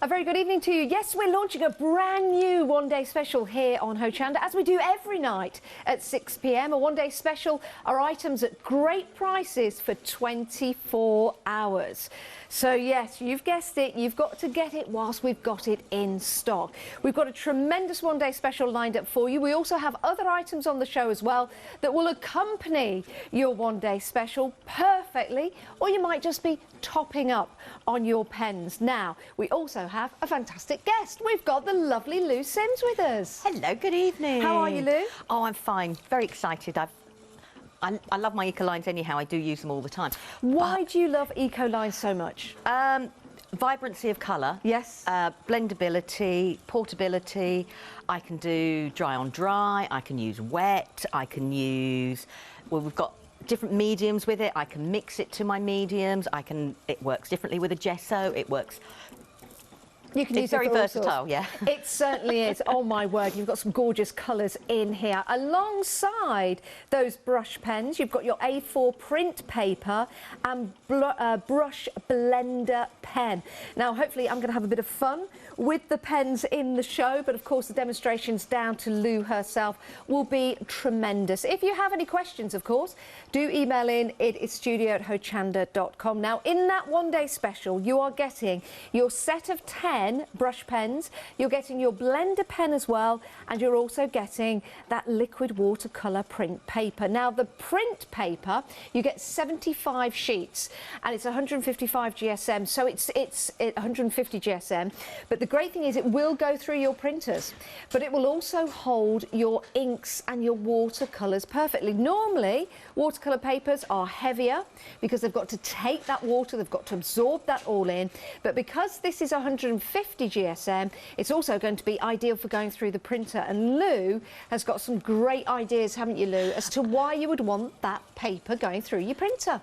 A very good evening to you. Yes, we're launching a brand new one-day special here on Hochanda, as we do every night at 6 p.m. A one-day special are items at great prices for 24 hours. So yes, you've guessed it, you've got to get it whilst we've got it in stock. We've got a tremendous one-day special lined up for you. We also have other items on the show as well that will accompany your one-day special perfectly, or you might just be topping up on your pens. Now, we also have a fantastic guest. We've got the lovely Lou Sims with us. Hello, good evening. How are you, Lou? Oh, I'm fine. Very excited. I love my Ecolines anyhow. I do use them all the time. Why do you love Ecoline so much? Vibrancy of colour. Yes. Blendability, portability. I can do dry on dry. I can use wet. I can use... Well, we've got different mediums with it. I can mix it to my mediums. It works differently with a gesso. It works... You can use it very versatile, yeah. It certainly is. Oh my word, you've got some gorgeous colours in here. Alongside those brush pens, you've got your A4 print paper and brush blender pen. Now, hopefully I'm going to have a bit of fun with the pens in the show, but of course the demonstrations down to Lou herself will be tremendous. If you have any questions, of course, do email in. It is studio@hochanda.com. Now, in that one-day special, you are getting your set of 10 brush pens, you're getting your blender pen as well, and you're also getting that liquid watercolour print paper. Now, the print paper, you get 75 sheets, and it's 155 GSM, so it's 150 GSM, but the great thing is it will go through your printers, but it will also hold your inks and your watercolours perfectly. Normally, watercolour papers are heavier because they've got to take that water, they've got to absorb that all in, but because this is 150 GSM, it's also going to be ideal for going through the printer. And Lou has got some great ideas, haven't you, Lou, as to why you would want that paper going through your printer?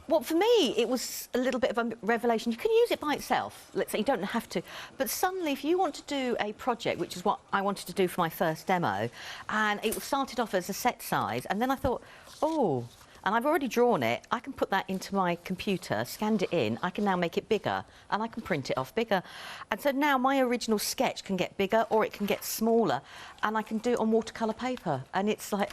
Well, for me, it was a little bit of a revelation. You can use it by itself. Let's say you don't have to. But suddenly, if you want to do a project, which is what I wanted to do for my first demo, and it started off as a set size, and then I thought, oh, and I've already drawn it, I can put that into my computer, scanned it in, I can now make it bigger, and I can print it off bigger. And so now my original sketch can get bigger, or it can get smaller, and I can do it on watercolour paper. And it's like...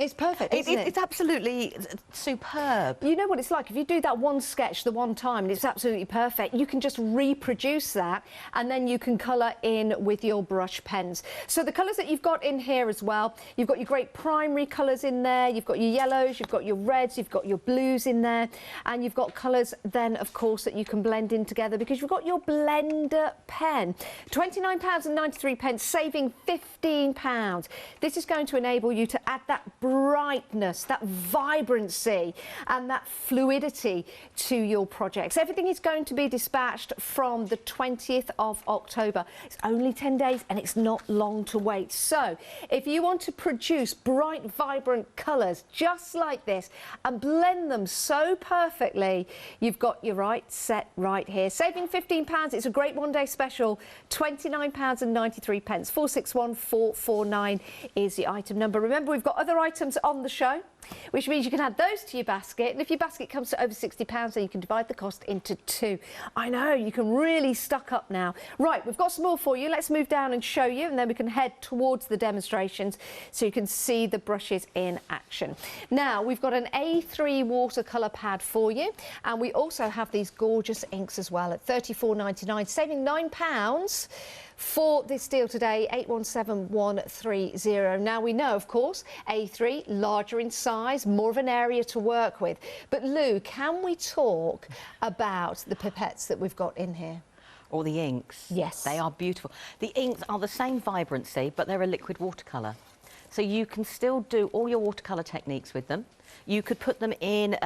It's perfect, isn't it? It's absolutely superb. You know what it's like, if you do that one sketch the one time and it's absolutely perfect, you can just reproduce that and then you can colour in with your brush pens. So the colours that you've got in here as well, you've got your great primary colours in there, you've got your yellows, you've got your reds, you've got your blues in there, and you've got colours then, of course, that you can blend in together because you've got your blender pen. £29.93, saving £15. This is going to enable you to add that brightness, that vibrancy and that fluidity to your projects. Everything is going to be dispatched from the 20th of October. It's only 10 days and it's not long to wait. So if you want to produce bright, vibrant colours just like this and blend them so perfectly, you've got your right set right here. Saving £15, it's a great one-day special, £29.93. 461449 is the item number. Remember, we've got other items on the show, which means you can add those to your basket, and if your basket comes to over £60, then you can divide the cost into two. I know, you can really stock up now. Right, we've got some more for you. Let's move down and show you, and then we can head towards the demonstrations so you can see the brushes in action. Now, we've got an A3 watercolour pad for you, and we also have these gorgeous inks as well at £34.99, saving £9 for this deal today, 817130. Now, we know, of course, A3, larger in size, more of an area to work with. But, Lou, can we talk about the pipettes that we've got in here? Or the inks. Yes. They are beautiful. The inks are the same vibrancy, but they're a liquid watercolour. So you can still do all your watercolour techniques with them. You could put them in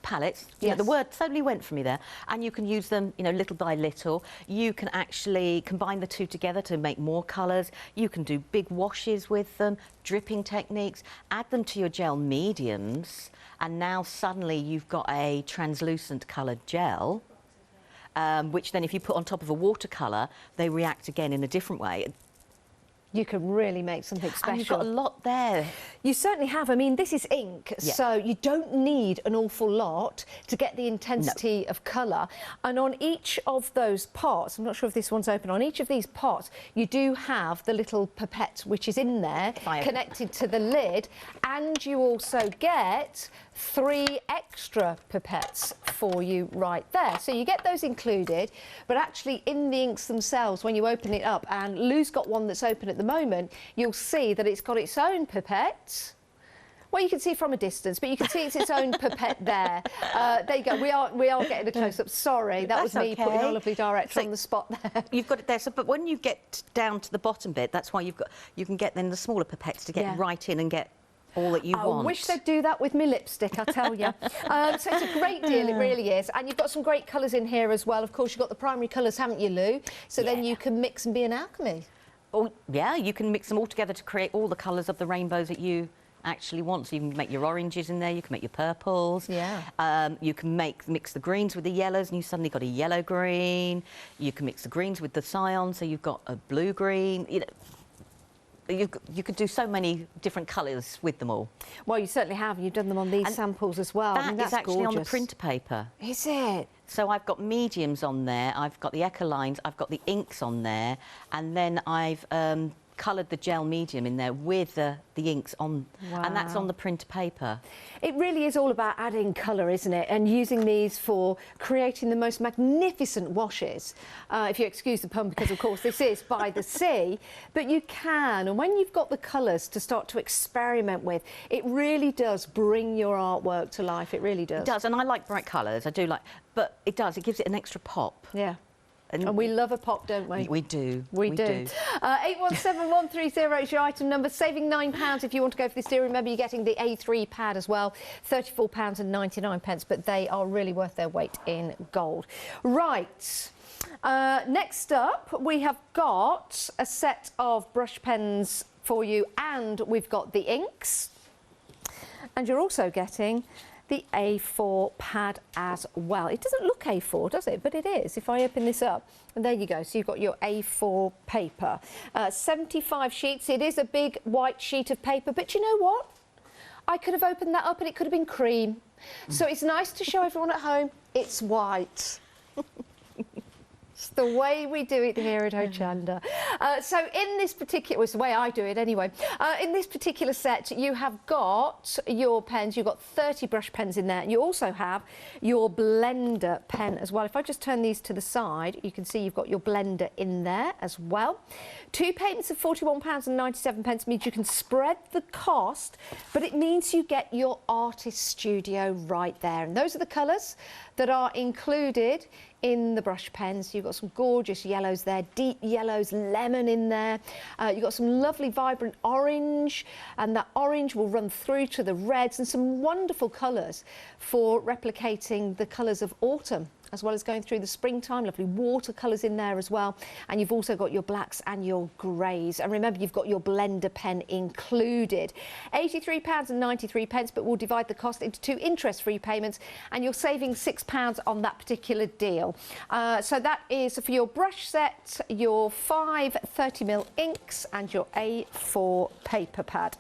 palettes. You know, the word totally went for me there. And you can use them, you know, little by little. You can actually combine the two together to make more colours. You can do big washes with them, dripping techniques, add them to your gel mediums, and now suddenly you've got a translucent coloured gel, which then if you put on top of a watercolour, they react again in a different way. You can really make something special. And you've got a lot there. You certainly have. I mean, this is ink, so you don't need an awful lot to get the intensity of colour. And on each of those pots, I'm not sure if this one's open, on each of these pots, you do have the little pipette which is in there, connected to the lid, and you also get 3 extra pipettes for you right there. So you get those included, but actually in the inks themselves, when you open it up, and Lou's got one that's open at the moment, you'll see that it's got its own pipette. Well, you can see from a distance, but you can see it's its own pipette there. There you go. We are getting a close-up. Sorry, that was me putting our lovely director on the spot there. You've got it there. So, but when you get down to the bottom bit, that's why you can get then the smaller pipettes to get right in and get all that you want. I wish they'd do that with my lipstick, I tell you. So it's a great deal, it really is. And you've got some great colours in here as well. Of course, you've got the primary colours, haven't you, Lou? So then you can mix and be an alchemy. Oh, yeah, you can mix them all together to create all the colours of the rainbows that you actually want. So you can make your oranges in there, you can make your purples. Yeah. You can mix the greens with the yellows, and you suddenly got a yellow green. You can mix the greens with the cyan, so you've got a blue green. You know, you could do so many different colours with them all. Well, you certainly have. You've done them on these samples as well. That is actually on the printer paper. Is it? So I've got mediums on there, I've got the Ecolines, I've got the inks on there, and then I've coloured the gel medium in there with the inks on, and that's on the printer paper. It really is all about adding colour, isn't it? And using these for creating the most magnificent washes. If you excuse the pun, because of course this is by the sea, but you can, and when you've got the colours to start to experiment with, it really does bring your artwork to life. It really does. It does, and I like bright colours, I do like, but it gives it an extra pop. Yeah. And we love a pop, don't we? We do. We do. 817130 is your item number, saving £9 if you want to go for this deal. Remember, you're getting the A3 pad as well, £34.99, but they are really worth their weight in gold. Right. Next up, we have got a set of brush pens for you, and we've got the inks. And you're also getting the A4 pad as well. It doesn't look A4, does it? But it is. If I open this up, and there you go. So you've got your A4 paper. 75 sheets. It is a big white sheet of paper, but you know what? I could have opened that up and it could have been cream. So it's nice to show everyone at home it's white. It's the way we do it here at Hochanda. So in this particular, it's the way I do it anyway. In this particular set, you have got your pens. You've got 30 brush pens in there. And you also have your blender pen as well. If I just turn these to the side, you can see you've got your blender in there as well. 2 payments of £41.97 means you can spread the cost, but it means you get your artist studio right there. And those are the colours that are included in the brush pens. You've got some gorgeous yellows there, deep yellows, lemon in there. You've got some lovely vibrant orange, and that orange will run through to the reds, and some wonderful colours for replicating the colours of autumn, as well as going through the springtime. Lovely watercolours in there as well. And you've also got your blacks and your greys. And remember, you've got your blender pen included. £83.93, but we'll divide the cost into 2 interest-free payments, and you're saving £6 on that particular deal. So that is for your brush set, your 5 30mm inks, and your A4 paper pad.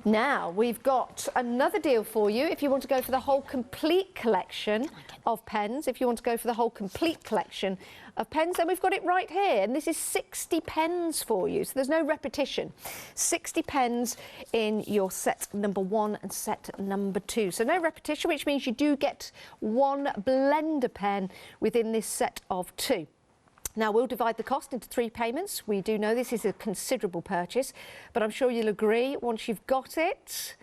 Now, we've got another deal for you if you want to go for the whole complete collection of pens. If you want to go for the whole complete collection of pens, and we've got it right here. And this is 60 pens for you, so there's no repetition. 60 pens in your set number 1 and set number 2. So no repetition, which means you do get 1 blender pen within this set of 2. Now, we'll divide the cost into 3 payments. We do know this is a considerable purchase, but I'm sure you'll agree, once you've got it,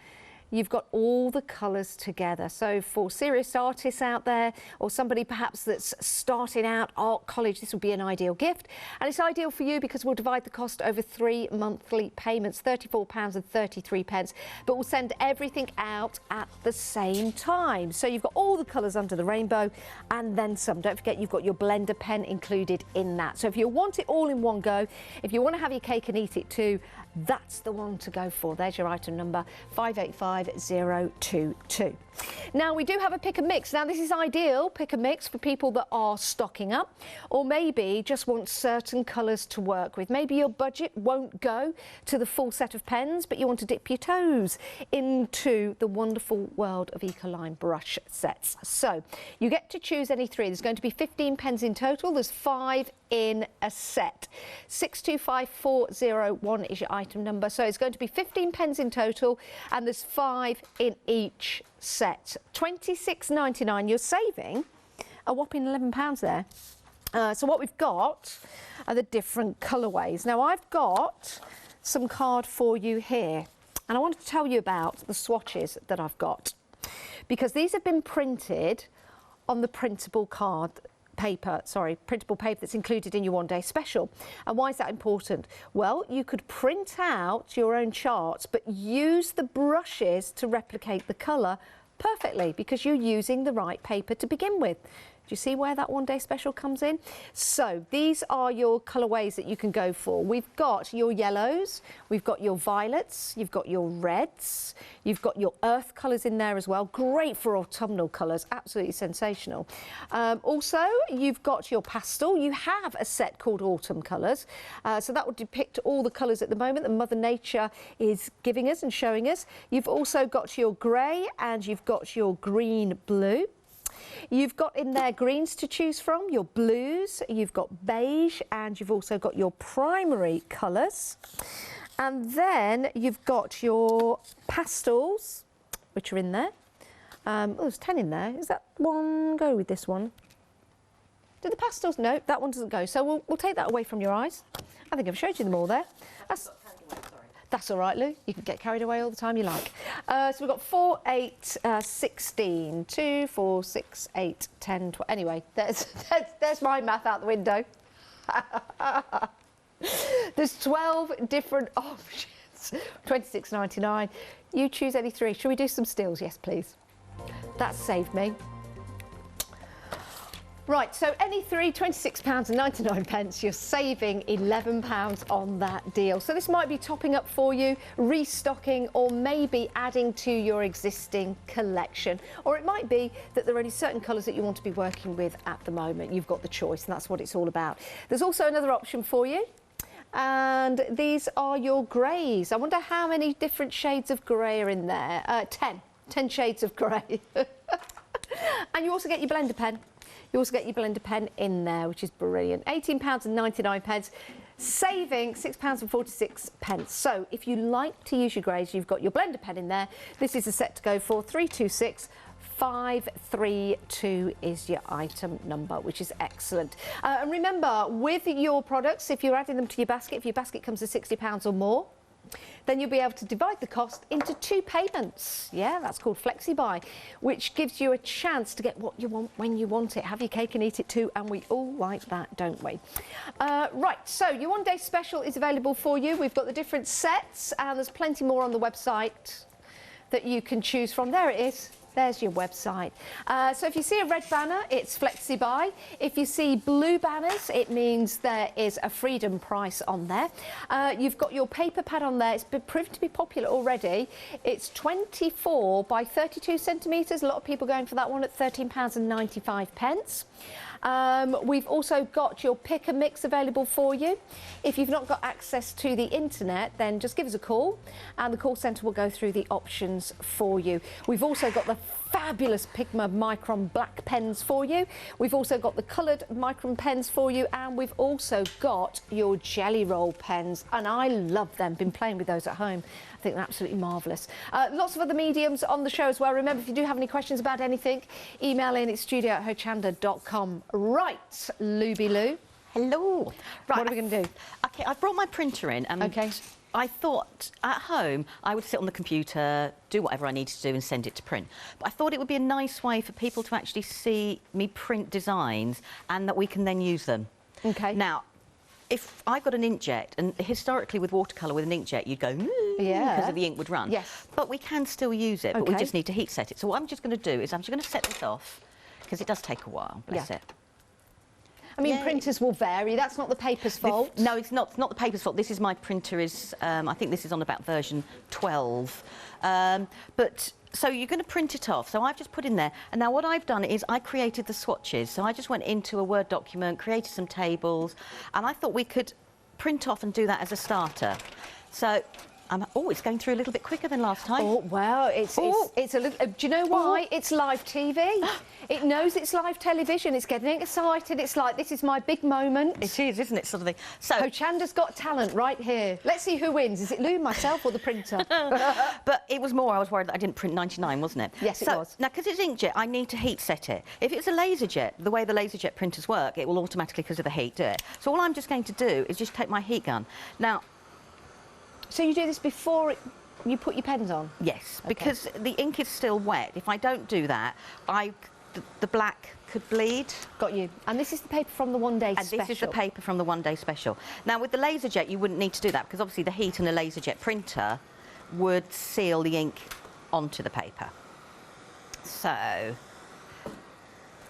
you've got all the colours together. So for serious artists out there, or somebody perhaps that's starting out art college, this would be an ideal gift. And it's ideal for you because we'll divide the cost over 3 monthly payments, £34.33, but we'll send everything out at the same time. So you've got all the colours under the rainbow and then some. Don't forget, you've got your blender pen included in that. So if you want it all in one go, if you want to have your cake and eat it too, that's the one to go for. There's your item number, 585 5022. Now we do have a pick and mix. Now this is ideal pick and mix for people that are stocking up or maybe just want certain colours to work with. Maybe your budget won't go to the full set of pens, but you want to dip your toes into the wonderful world of Ecoline brush sets. So you get to choose any three. There's going to be 15 pens in total. There's 5 in a set. 625401 is your item number. So it's going to be 15 pens in total and there's 5 in each set. £26.99. You're saving a whopping £11 there. So what we've got are the different colourways. Now I've got some card for you here and I wanted to tell you about the swatches that I've got because these have been printed on the printable printable paper that's included in your one-day special. And why is that important? Well, you could print out your own charts, but use the brushes to replicate the colour perfectly because you're using the right paper to begin with. Do you see where that one-day special comes in? So these are your colourways that you can go for. We've got your yellows, we've got your violets, you've got your reds, you've got your earth colours in there as well. Great for autumnal colours, absolutely sensational. Also, you've got your pastel. You have a set called autumn colours. So that would depict all the colours at the moment that Mother Nature is giving us and showing us. You've also got your grey and you've got your green blue. You've got in there greens to choose from, your blues, you've got beige, and you've also got your primary colours. And then you've got your pastels, which are in there. Oh, there's 10 in there. Is that one go with this one? Do the pastels? No, that one doesn't go. So we'll take that away from your eyes. I think I've showed you them all there. That's all right, Lou. You can get carried away all the time you like. So we've got 4, 8, 16, 2, 4, 6, 8, 10, 12. Anyway, there's my math out the window. There's 12 different options. £26.99. You choose any three. Shall we do some steals? Yes, please. That saved me. Right, so any three, £26.99. You're saving £11 on that deal. So this might be topping up for you, restocking, or maybe adding to your existing collection. Or it might be that there are only certain colours that you want to be working with at the moment. You've got the choice, and that's what it's all about. There's also another option for you. And these are your greys. I wonder how many different shades of grey are in there. 10 shades of grey. And you also get your blender pen. You also get your blender pen in there, which is brilliant. £18.99, saving £6.46. So if you like to use your greys, you've got your blender pen in there. This is a set to go for 326532 is your item number, which is excellent. And remember, with your products, if you're adding them to your basket, if your basket comes to £60 or more, then you'll be able to divide the cost into 2 payments. Yeah, that's called flexi-buy, which gives you a chance to get what you want when you want it. Have your cake and eat it too, and we all like that, don't we? Right, so your one-day special is available for you. We've got the different sets, and there's plenty more on the website that you can choose from. There it is. There's your website. So if you see a red banner, it's flexi-buy. If you see blue banners, it means there is a freedom price on there. You've got your paper pad on there. It's been proved to be popular already. It's 24 by 32 centimetres. A lot of people going for that one at £13.95. We've also got your pick and mix available for you. If you've not got access to the internet, then just give us a call and the call centre will go through the options for you. We've also got the fabulous Pigma Micron black pens for you. We've also got the coloured Micron pens for you, and we've also got your jelly roll pens, and I love them. Been playing with those at home. I think they're absolutely marvellous. Lots of other mediums on the show as well. Remember, if you do have any questions about anything, email in at studio@hochanda.com. Right, Luby Lou. Hello. Right, what are we going to do? Okay, I've brought my printer in. Okay. I thought at home I would sit on the computer, do whatever I needed to do and send it to print. But I thought it would be a nice way for people to actually see me print designs and that we can then use them. Okay. Now, if I've got an inkjet, and historically with watercolour with an inkjet you'd go, yeah, because the ink would run. Yes. But we can still use it, but we just need to heat set it. So what I'm just going to do is I'm just going to set this off, because it does take a while, bless it. I mean, Yeah. printers will vary. That's not the paper's fault. No, it's not the paper's fault. This is my printer is, I think this is on about version 12. But so you're going to print it off. So I've just put in there. And now what I've done is I created the swatches. So I just went into a Word document, created some tables, and I thought we could print off and do that as a starter. So it's going through a little bit quicker than last time. Oh, well, it's a little... do you know why? It's live TV. It knows it's live television. It's getting excited. It's like, this is my big moment. It is, isn't it, sort of thing? So Hochanda's Got Talent right here. Let's see who wins. Is it Lou, myself, or the printer? But it was more, I was worried that I didn't print 99, wasn't it? Yes, it was. Now, because it's inkjet, I need to heat set it. If it's a laserjet, the way the laserjet printers work, it will automatically, because of the heat, do it. So all I'm just going to do is just take my heat gun. Now... So you do this before you put your pens on? Yes, Okay. because the ink is still wet. If I don't do that, the black could bleed. Got you. And this is the paper from the one-day And special. this is the paper from the one-day special. Now, with the laserjet, you wouldn't need to do that because obviously the heat in a laserjet printer would seal the ink onto the paper. So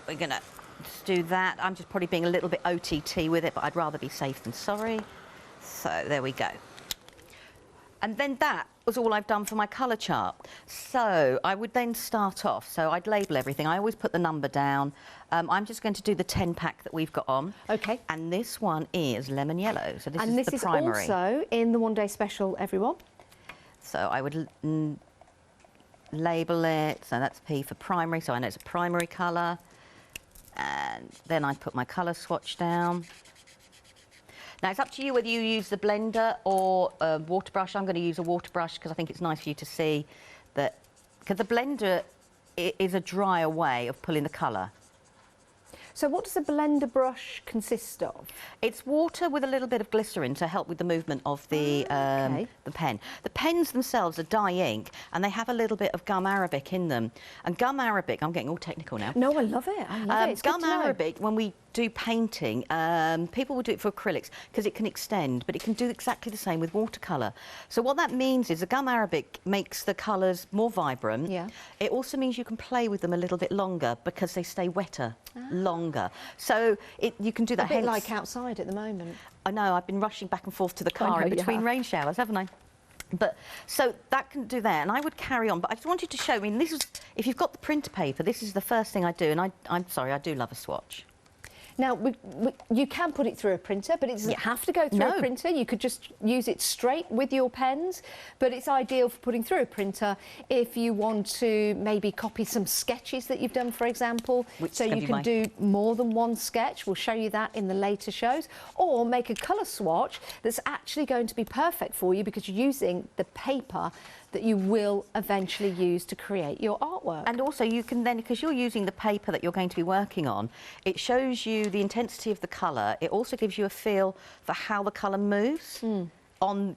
we're going to just do that. I'm just probably being a little bit OTT with it, but I'd rather be safe than sorry. So there we go. And then that was all I've done for my colour chart. So I would then start off. So I'd label everything. I always put the number down. I'm just going to do the 10 pack that we've got on. Okay. And this one is lemon yellow. So this and is this the primary. is also in the one-day special, everyone. So I would label it. So that's P for primary. So I know it's a primary colour. And then I put my colour swatch down. Now, it's up to you whether you use the blender or a water brush. I'm going to use a water brush because I think it's nice for you to see that... Because the blender is a drier way of pulling the colour. So what does a blender brush consist of? It's water with a little bit of glycerin to help with the movement of the pen. The pens themselves are dye ink and they have a little bit of gum arabic in them. And gum arabic, I'm getting all technical now. No, I love it. I love it. It's Gum good to know. arabic, when we do painting, people will do it for acrylics because it can extend, but it can do exactly the same with watercolour. So what that means is the gum arabic makes the colours more vibrant. Yeah. It also means you can play with them a little bit longer because they stay wetter longer. So you can do that. A bit like outside at the moment. I know, I've been rushing back and forth to the car in between rain showers, haven't I? But so that can do that, and I would carry on. But I just wanted to show. I mean, this is if you've got the printer paper, this is the first thing I do. And I'm sorry, I do love a swatch. Now, you can put it through a printer, but it doesn't have to go through a printer. You could just use it straight with your pens, but it's ideal for putting through a printer if you want to maybe copy some sketches that you've done, for example. So you can do more than one sketch. We'll show you that in the later shows. Or make a colour swatch that's actually going to be perfect for you because you're using the paper that you will eventually use to create your artwork. And also you can then, because you're using the paper that you're going to be working on, it shows you the intensity of the colour. It also gives you a feel for how the colour moves on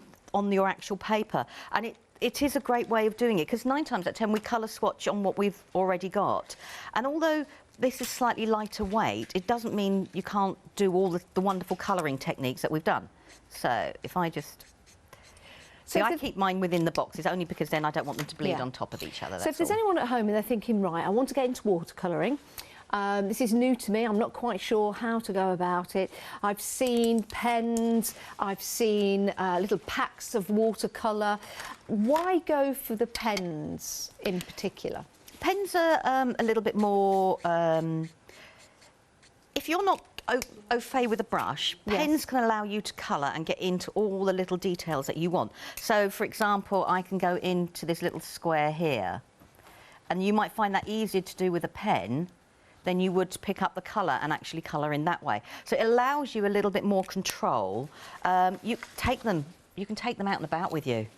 your actual paper. And it is a great way of doing it, because 9 times out of 10 we colour swatch on what we've already got. And although this is slightly lighter weight, it doesn't mean you can't do all the wonderful colouring techniques that we've done. So if I just... See, I keep mine within the boxes only because then I don't want them to bleed on top of each other. So if there's anyone at home and they're thinking, right, I want to get into watercolouring, this is new to me, I'm not quite sure how to go about it. I've seen pens, I've seen little packs of watercolour. Why go for the pens in particular? Pens are a little bit more... if you're not au fait with a brush, pens can allow you to colour and get into all the little details that you want. So, for example, I can go into this little square here, and you might find that easier to do with a pen than you would pick up the colour and actually colour in that way. So it allows you a little bit more control. You can take them out and about with you.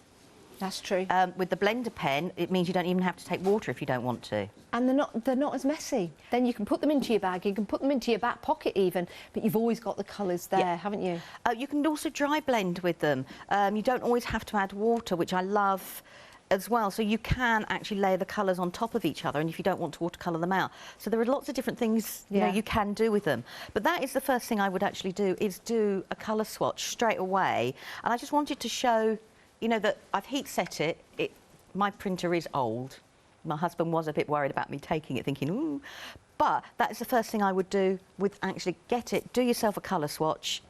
That's true. With the blender pen, it means you don't even have to take water if you don't want to. And they're not as messy. Then you can put them into your bag, you can put them into your back pocket even, but you've always got the colours there, haven't you? You can also dry blend with them. You don't always have to add water, which I love as well. So you can actually layer the colours on top of each other, and if you don't want to watercolour them out. So there are lots of different things you know, you can do with them. But that is the first thing I would actually do, is do a colour swatch straight away. And I just wanted to show, you know, that I've heat set it. My printer is old. My husband was a bit worried about me taking it, thinking, ooh. But that is the first thing I would do with actually do yourself a colour swatch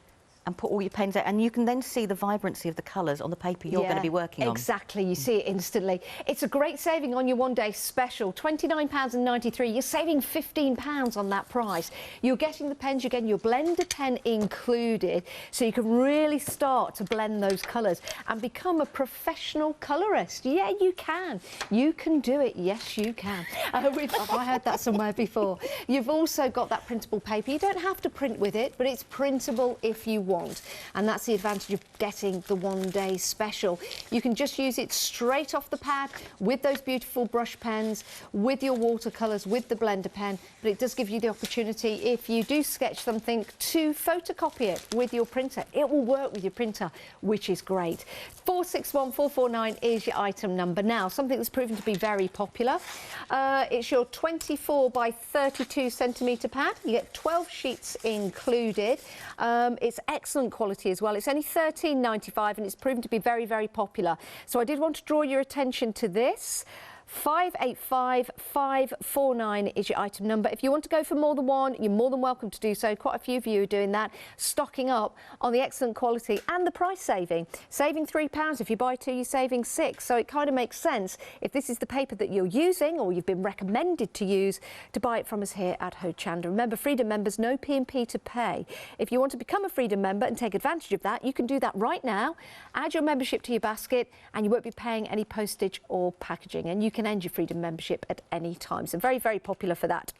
and put all your pens out, and you can then see the vibrancy of the colours on the paper you're going to be working on. Exactly, you see it instantly. It's a great saving on your one-day special, £29.93. You're saving £15 on that price. You're getting the pens, you're getting your blender pen included, so you can really start to blend those colours and become a professional colourist. Yeah, you can. You can do it. Yes, you can. Have I heard that somewhere before? You've also got that printable paper. You don't have to print with it, but it's printable if you want. And that's the advantage of getting the one-day special. You can just use it straight off the pad with those beautiful brush pens, with your watercolours, with the blender pen, but it does give you the opportunity, if you do sketch something, to photocopy it with your printer. It will work with your printer, which is great. 461449 is your item number. Now, something that's proven to be very popular. It's your 24 by 32 centimetre pad. You get 12 sheets included. It's excellent quality as well. It's only £13.95 and it's proven to be very, very popular. So I did want to draw your attention to this. 585549 is your item number. If you want to go for more than one, you're more than welcome to do so. Quite a few of you are doing that, stocking up on the excellent quality and the price saving. Saving £3. If you buy two, you're saving £6. So it kind of makes sense, if this is the paper that you're using or you've been recommended to use, to buy it from us here at Hochanda. Remember, Freedom members, no P&P to pay. If you want to become a Freedom member and take advantage of that, you can do that right now. Add your membership to your basket and you won't be paying any postage or packaging. And you can end your Freedom membership at any time. So very, very popular for that.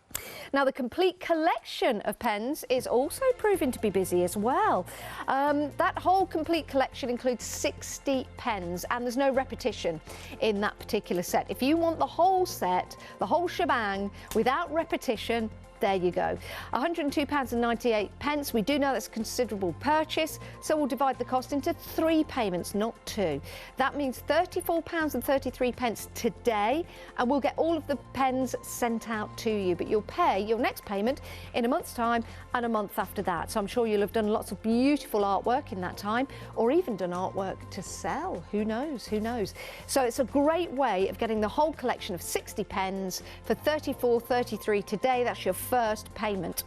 Now, the complete collection of pens is also proving to be busy as well. That whole complete collection includes 60 pens and there's no repetition in that particular set. If you want the whole set, the whole shebang, without repetition, there you go. £102.98. We do know that's a considerable purchase, so we'll divide the cost into 3 payments, not 2. That means £34.33 today, and we'll get all of the pens sent out to you. But you'll pay your next payment in a month's time and a month after that. So I'm sure you'll have done lots of beautiful artwork in that time, or even done artwork to sell. Who knows? Who knows? So it's a great way of getting the whole collection of 60 pens for £34.33 today. That's your first payment.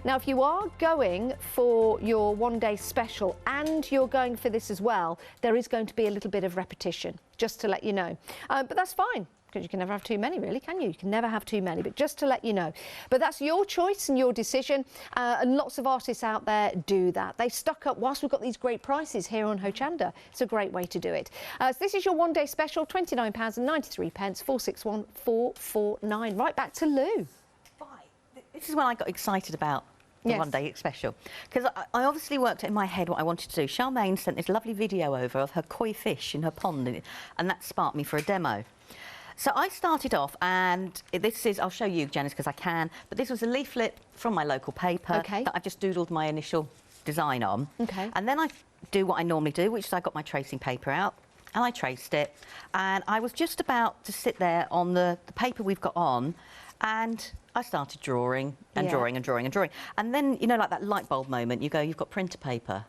Now, if you are going for your one-day special and you're going for this as well, there is going to be a little bit of repetition, just to let you know. But that's fine, because you can never have too many, really, can you? You can never have too many, but just to let you know. But that's your choice and your decision, and lots of artists out there do that. They stock up whilst we've got these great prices here on Hochanda. It's a great way to do it. So this is your one-day special, £29.93, 461449. Right back to Lou. This is when I got excited about the one-day special, because I obviously worked in my head what I wanted to do. Charmaine sent this lovely video over of her koi fish in her pond, and that sparked me for a demo. So I started off, and this is, I'll show you, Janice, because I can, but this was a leaflet from my local paper that I've just doodled my initial design on. And then I do what I normally do, which is I got my tracing paper out, and I traced it, and I was just about to sit there on the paper we've got on, and I started drawing and drawing and drawing and drawing. And then, you know, like that light bulb moment, you go, you've got printer paper.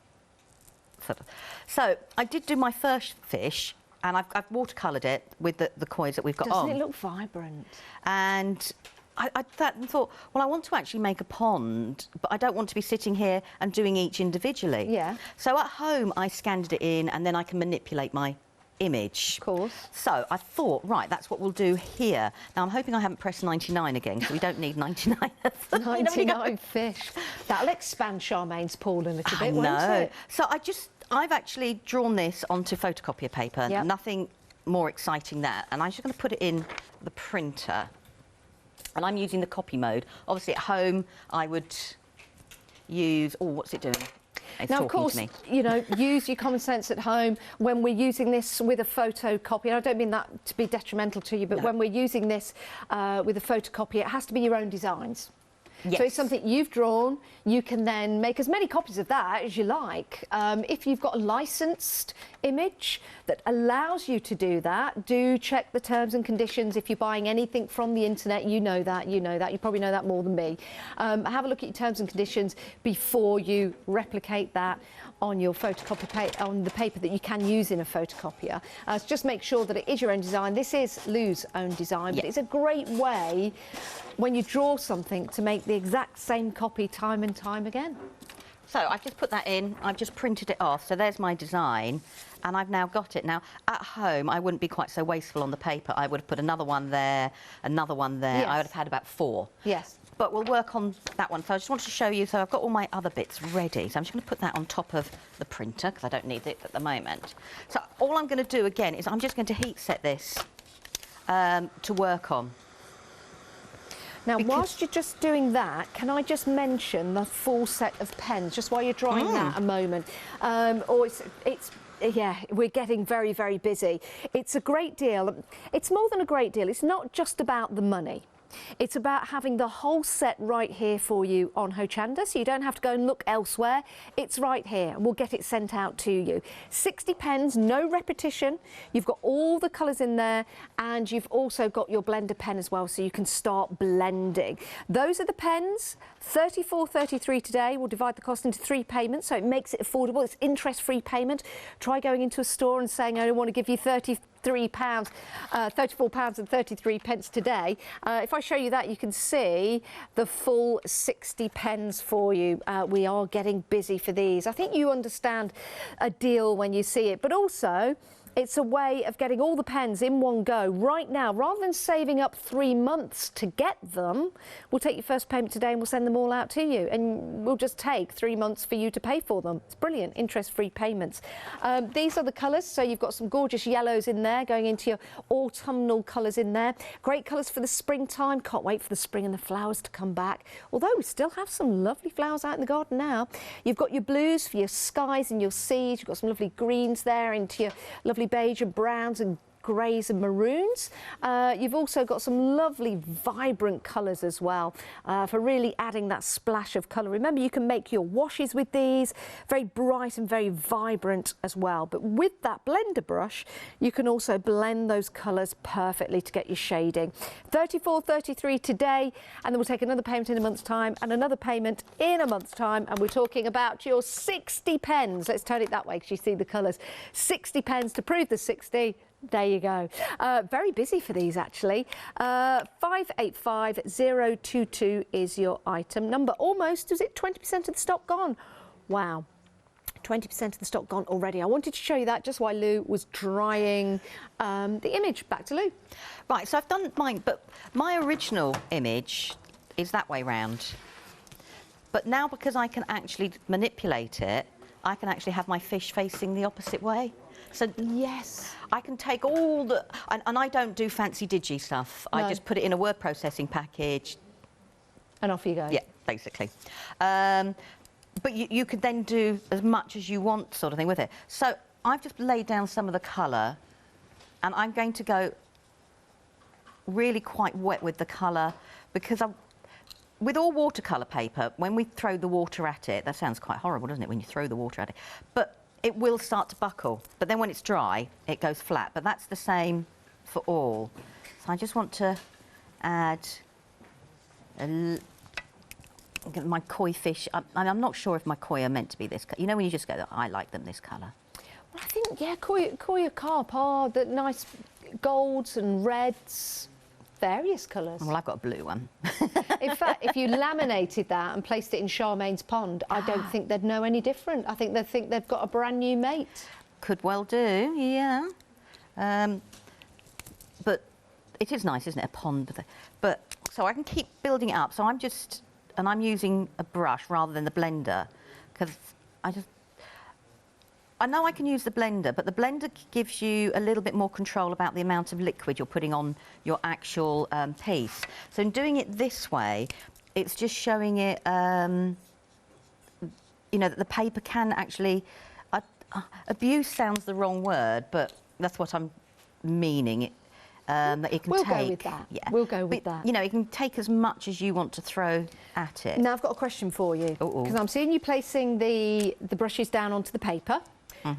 So I did do my first fish, and I've watercoloured it with the coins that we've got on. Doesn't it look vibrant? And I thought, well, I want to actually make a pond, but I don't want to be sitting here and doing each individually. So at home, I scanned it in, and then I can manipulate my image. Of course. So I thought, right, that's what we'll do here. Now, I'm hoping I haven't pressed 99 again, because we don't need 99 of them. 99 fish. That'll expand Charmaine's pool a little bit, won't it? So I've actually drawn this onto photocopier paper. Nothing more exciting that. And I'm just going to put it in the printer. And I'm using the copy mode. Obviously, at home, I would use... Oh, what's it doing? It's now, of course, you know, use your common sense at home when we're using this with a photocopy. And I don't mean that to be detrimental to you, but when we're using this with a photocopy, it has to be your own designs. So it's something you've drawn. You can then make as many copies of that as you like. If you've got a licensed image that allows you to do that, do check the terms and conditions. If you're buying anything from the internet, you know that. You probably know that more than me. Have a look at your terms and conditions before you replicate that on your photocopy on the paper that you can use in a photocopier. So just make sure that it is your own design. This is Lou's own design, but it's a great way when you draw something to make the exact same copy time and time again. So I've just put that in, I've just printed it off, so there's my design, and I've now got it. Now, at home, I wouldn't be quite so wasteful on the paper. I would have put another one there, another one there. Yes. I would have had about 4. Yes. But we'll work on that one. So I just wanted to show you, so I've got all my other bits ready. So I'm just going to put that on top of the printer, because I don't need it at the moment. So all I'm going to do again is I'm just going to heat set this to work on. Now, whilst you're just doing that, can I just mention the full set of pens, just while you're drying that a moment? Yeah, we're getting very, very busy. It's a great deal. It's more than a great deal. It's not just about the money. It's about having the whole set right here for you on Hochanda, so you don't have to go and look elsewhere. It's right here, and we'll get it sent out to you. 60 pens, no repetition. You've got all the colours in there, and you've also got your blender pen as well, so you can start blending. Those are the pens. $34.33 today. We'll divide the cost into 3 payments, so it makes it affordable. It's interest-free payment. Try going into a store and saying, I don't want to give you £34.33 today. If I show you that, you can see the full 60 pens for you. We are getting busy for these. I think you understand a deal when you see it, but also it's a way of getting all the pens in one go right now. Rather than saving up 3 months to get them, we'll take your first payment today and we'll send them all out to you. And we'll just take 3 months for you to pay for them. It's brilliant, interest-free payments. These are the colours. So you've got some gorgeous yellows in there, going into your autumnal colours in there. Great colours for the springtime. Can't wait for the spring and the flowers to come back. Although we still have some lovely flowers out in the garden now. You've got your blues for your skies and your seas. You've got some lovely greens there into your lovely beige and browns and greys and maroons. You've also got some lovely vibrant colours as well for really adding that splash of colour. Remember, you can make your washes with these, very bright and very vibrant as well. But with that blender brush, you can also blend those colours perfectly to get your shading. $34.33 today, and then we'll take another payment in a month's time and another payment in a month's time, and we're talking about your 60 pens. Let's turn it that way because you see the colours. 60 pens to prove the 60. There you go. Very busy for these, actually. 585022 is your item number. Almost, is it 20% of the stock gone? Wow. 20% of the stock gone already. I wanted to show you that just while Lou was drying the image. Back to Lou. Right, so I've done mine, but my original image is that way round. But now, because I can actually manipulate it, I can actually have my fish facing the opposite way. So yes, I can take all the, and I don't do fancy digi stuff. No. I just put it in a word processing package. And off you go. Yeah, basically. But you could then do as much as you want sort of thing with it. So I've just laid down some of the colour, and I'm going to go really quite wet with the colour, because with all watercolour paper, when we throw the water at it, that sounds quite horrible, doesn't it, when you throw the water at it? But it will start to buckle, but then when it's dry, it goes flat. But that's the same for all. So I just want to add my koi fish. I'm not sure if my koi are meant to be this colour. You know when you just go, I like them this colour. Well, I think, yeah, koi carp are the nice golds and reds. Various colours. Well, I've got a blue one. In fact, if you laminated that and placed it in Charmaine's pond, I don't think they'd know any different. I think they'd think they've got a brand new mate. Could well do, yeah. But it is nice, isn't it, a pond? But so I can keep building it up. So I'm using a brush rather than the blender, because I know I can use the blender, but the blender gives you a little bit more control about the amount of liquid you're putting on your actual piece. So in doing it this way, it's just showing it, you know, that the paper can actually, abuse sounds the wrong word, but that's what I'm meaning. That it can we'll take. Go with that. Yeah. We'll go with that. You know, it can take as much as you want to throw at it. Now I've got a question for you, because I'm seeing you placing the brushes down onto the paper.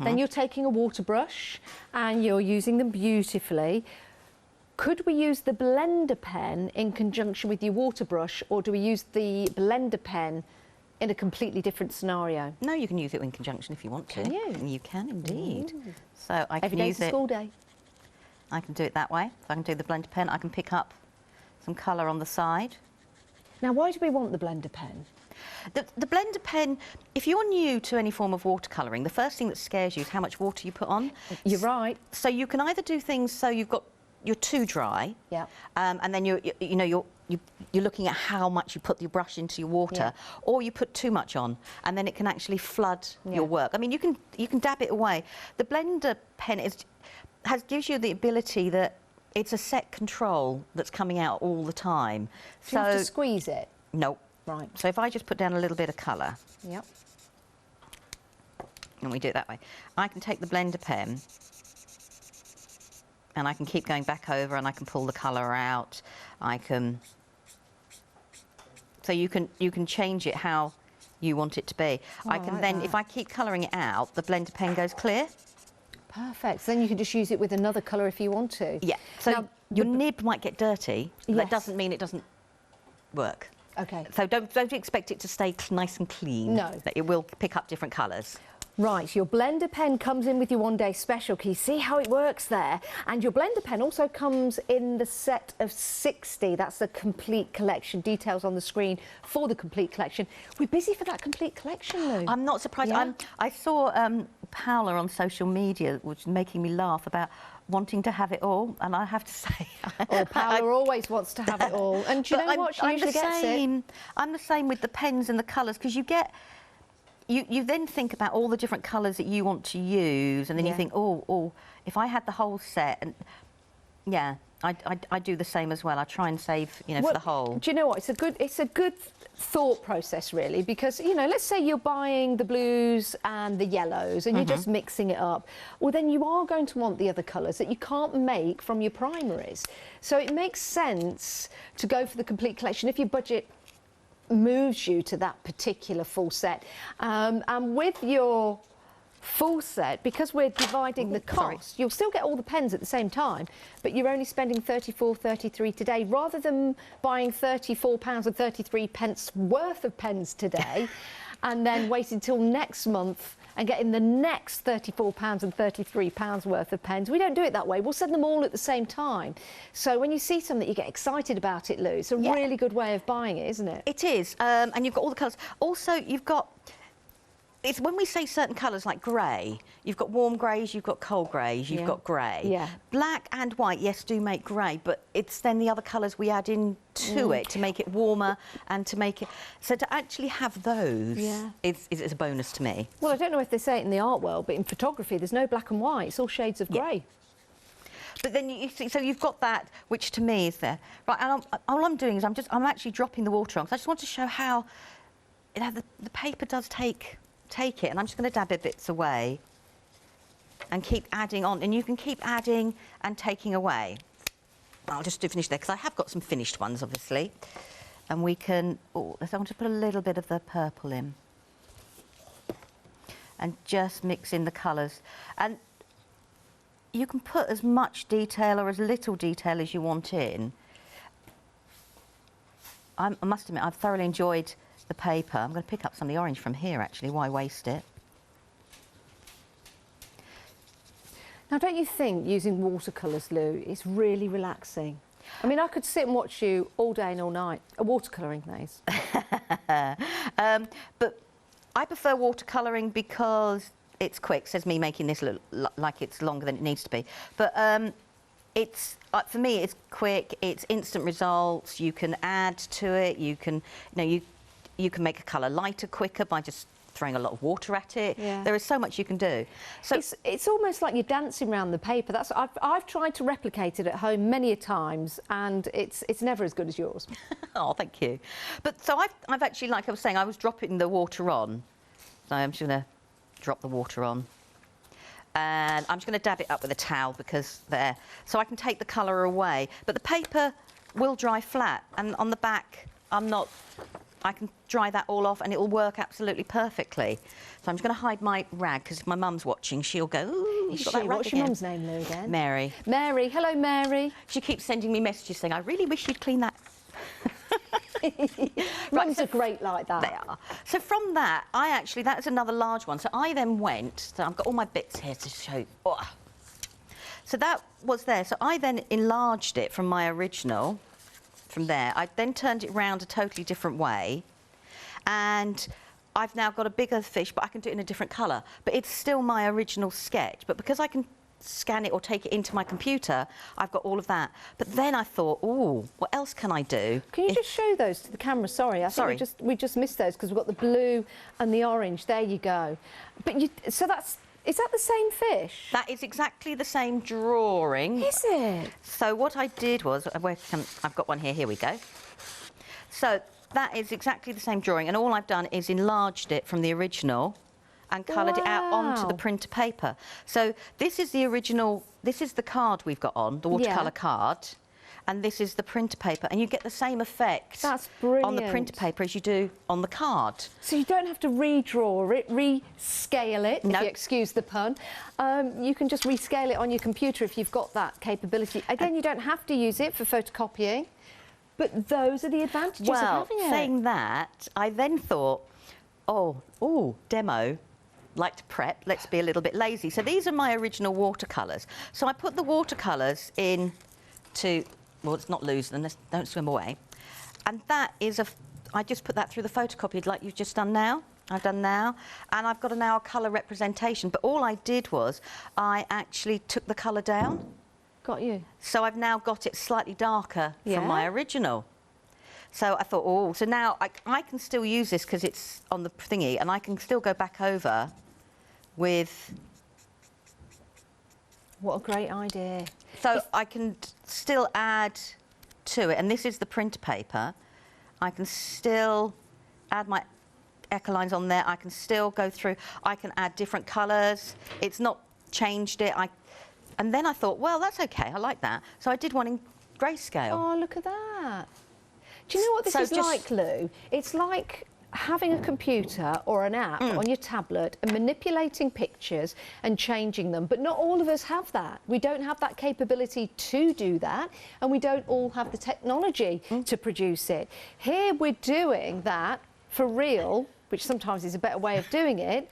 Then you're taking a water brush and you're using them beautifully. Could we use the blender pen in conjunction with your water brush, or do we use the blender pen in a completely different scenario? No, you can use it in conjunction if you want to. Can you? You can indeed. Ooh. So I can Every day's use a it. school day. I can do it that way. So I can do the blender pen. I can pick up some colour on the side. Now, why do we want the blender pen? The blender pen, if you're new to any form of watercolouring, the first thing that scares you is how much water you put on. You're right. So you can either do things so you're too dry, Yeah. And then you're looking at how much you put your brush into your water, or you put too much on, and then it can actually flood your work. I mean, you can dab it away. The blender pen gives you the ability that it's a set control that's coming out all the time. Do you have to squeeze it? No. Right. So if I just put down a little bit of colour. Yep. And we do it that way. I can take the blender pen and I can keep going back over and I can pull the colour out. So you can change it how you want it to be. Oh, I can then, if I keep colouring it out, the blender pen goes clear. Perfect. So then you can just use it with another colour if you want to. Yeah. So now, your nib might get dirty. But Yes. that doesn't mean it doesn't work. Okay. So don't expect it to stay nice and clean. No. That it will pick up different colours. Right, your blender pen comes in with your one-day special. Can you see how it works there? And your blender pen also comes in the set of 60. That's the complete collection. Details on the screen for the complete collection. We're busy for that complete collection, Lou. I'm not surprised. Yeah? I saw Paola on social media, which was making me laugh about wanting to have it all, and I have to say... Oh, Paola always wants to have it all. And do you know what? She usually gets it. I'm the same with the pens and the colours, because you get... You then think about all the different colours that you want to use, and then you think, oh, if I had the whole set, and yeah, I do the same as well. I try and save, for the whole. Do you know what? It's a good thought process, really, because let's say you're buying the blues and the yellows, and you're just mixing it up. Well, then you are going to want the other colours that you can't make from your primaries. So it makes sense to go for the complete collection if your budget moves you to that particular full set. And with your full set, because we're dividing the cost, you'll still get all the pens at the same time, but you're only spending $34.33 today, rather than buying £34.33 worth of pens today and then waiting till next month and getting the next £34.33 worth of pens. We don't do it that way. We'll send them all at the same time. So when you see something, you get excited about it, Lou. It's a really good way of buying it, isn't it? It is, and you've got all the colours. Also, you've got... It's when we say certain colours like grey, you've got warm greys, you've got cold greys, you've got grey. Yeah. Black and white, yes, do make grey, but it's then the other colours we add in to it to make it warmer and to make it... So to actually have those is a bonus to me. Well, I don't know if they say it in the art world, but in photography, there's no black and white. It's all shades of grey. But then you see, so you've got that, which to me is there. Right, and all I'm doing is I'm actually dropping the water on, because I just want to show how the paper does take it, and I'm just going to dab it bits away and keep adding on, and you can keep adding and taking away. I'll just finish there, because I have got some finished ones, obviously, and we can... Oh, I want to put a little bit of the purple in and just mix in the colours. And you can put as much detail or as little detail as you want in. I must admit, I've thoroughly enjoyed the paper. I'm going to pick up some of the orange from here, actually. Why waste it? Now, don't you think using watercolours, Lou, is really relaxing? I mean, I could sit and watch you all day and all night. Watercolouring, days. But I prefer watercolouring because it's quick. Says me making this look like it's longer than it needs to be. But it's for me, it's quick. It's instant results. You can add to it. You can, you can make a colour lighter quicker by just throwing a lot of water at it. Yeah. There is so much you can do. So it's almost like you're dancing around the paper. I've tried to replicate it at home many a times, and it's never as good as yours. Oh, thank you. But so I've actually, like I was saying, I was dropping the water on. So I'm just going to drop the water on. And I'm just going to dab it up with a towel, because there. So I can take the colour away. But the paper will dry flat, and on the back I can dry that all off and it will work absolutely perfectly. So I'm just going to hide my rag, because if my mum's watching, she'll go, ooh, you've got that rag What's again. your mum's name, Lou, again? Mary. Mary. Hello, Mary. She keeps sending me messages saying, I really wish you'd clean that. Mums are great like that. They are. So from that, that's another large one. So I then went, so I've got all my bits here to show. Oh. So that was there. So I then enlarged it from my original. from there. I then turned it round a totally different way, and I've now got a bigger fish, but I can do it in a different colour. But it's still my original sketch. But because I can scan it or take it into my computer, I've got all of that. But then I thought, ooh, what else can I do? Can you just show those to the camera? Sorry, I think we just missed those because we've got the blue and the orange. There you go. But is that the same fish? That is exactly the same drawing. Is it? So what I did was, I've got one here. Here we go. So that is exactly the same drawing, and all I've done is enlarged it from the original and coloured it out onto the printer paper. So this is the original, this is the card we've got on, the watercolour card, and this is the printer paper, and you get the same effect on the printer paper as you do on the card. So you don't have to redraw it, rescale it, if you excuse the pun. You can just rescale it on your computer if you've got that capability. Again, you don't have to use it for photocopying, but those are the advantages of having it. Well, saying that, I then thought, demo. Like to prep, let's be a little bit lazy. So these are my original watercolours. So I put the watercolours in to, well, it's not lose them, don't swim away. And that is I just put that through the photocopied like you've just done now. I've done now, and I've got now a colour representation. But all I did was I actually took the colour down. Got you. So I've now got it slightly darker from my original. So I thought, so now I can still use this because it's on the thingy, and I can still go back over with... What a great idea. So I can still add to it, and this is the printer paper. I can still add my Ecolines on there. I can still go through. I can add different colours. It's not changed it. And then I thought, well, that's okay. I like that. So I did one in grayscale. Oh, look at that. Do you know what this is like, Lou? It's like having a computer or an app on your tablet and manipulating pictures and changing them. But not all of us have that. We don't have that capability to do that, and we don't all have the technology to produce it. Here we're doing that for real, which sometimes is a better way of doing it,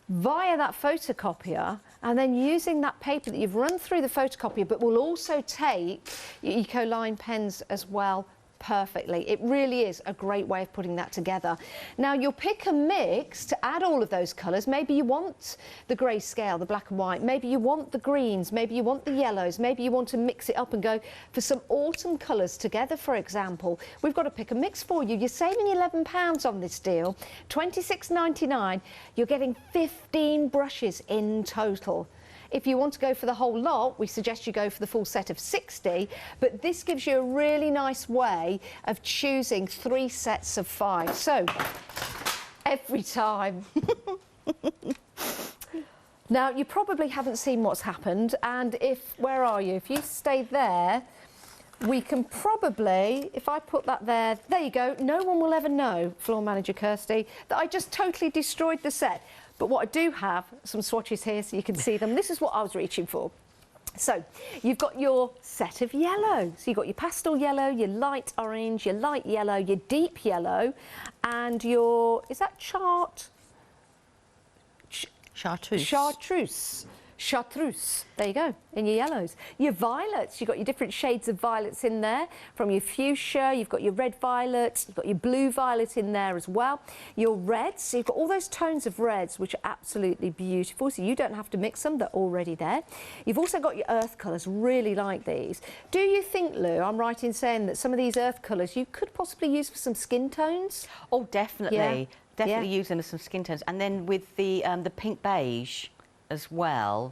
via that photocopier, and then using that paper that you've run through the photocopier, but will also take your Ecoline pens as well perfectly. It really is a great way of putting that together. Now you'll pick a mix to add all of those colours. Maybe you want the grayscale, the black and white, maybe you want the greens, maybe you want the yellows, maybe you want to mix it up and go for some autumn colours together, for example. We've got to pick a mix for you. You're saving £11 on this deal, £26.99. You're getting 15 brushes in total. If you want to go for the whole lot, we suggest you go for the full set of 60, but this gives you a really nice way of choosing 3 sets of 5. So, every time. Now, you probably haven't seen what's happened, and where are you? If you stay there, we can probably, if I put that there you go, no one will ever know, floor manager Kirsty, that I just totally destroyed the set. But what I do have, some swatches here so you can see them. This is what I was reaching for. So you've got your set of yellow. So you've got your pastel yellow, your light orange, your light yellow, your deep yellow, and your, is that chartreuse? Chartreuse, there you go, in your yellows. Your violets, you've got your different shades of violets in there, from your fuchsia, you've got your red violet, you've got your blue violet in there as well. Your reds, so you've got all those tones of reds, which are absolutely beautiful, so you don't have to mix them, they're already there. You've also got your earth colours, really like these. Do you think, Lou, I'm right in saying that some of these earth colours you could possibly use for some skin tones? Oh, definitely. Yeah. Definitely use them as some skin tones. And then with the pink beige as well,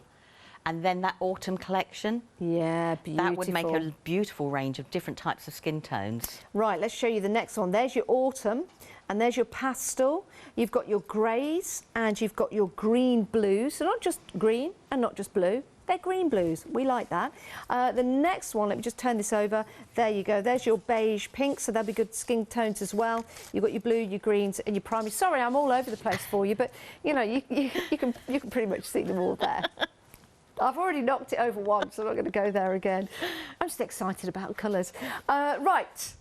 and then that autumn collection. Yeah, beautiful. That would make a beautiful range of different types of skin tones. Right, let's show you the next one. There's your autumn, and there's your pastel. You've got your greys, and you've got your green blues. So not just green and not just blue. They're green blues. We like that. The next one, let me just turn this over. There you go. There's your beige pink, so that'll be good skin tones as well. You've got your blue, your greens, and your primary. Sorry, I'm all over the place for you, but you know, you can pretty much see them all there. I've already knocked it over once, so I'm not going to go there again. I'm just excited about colours. Right.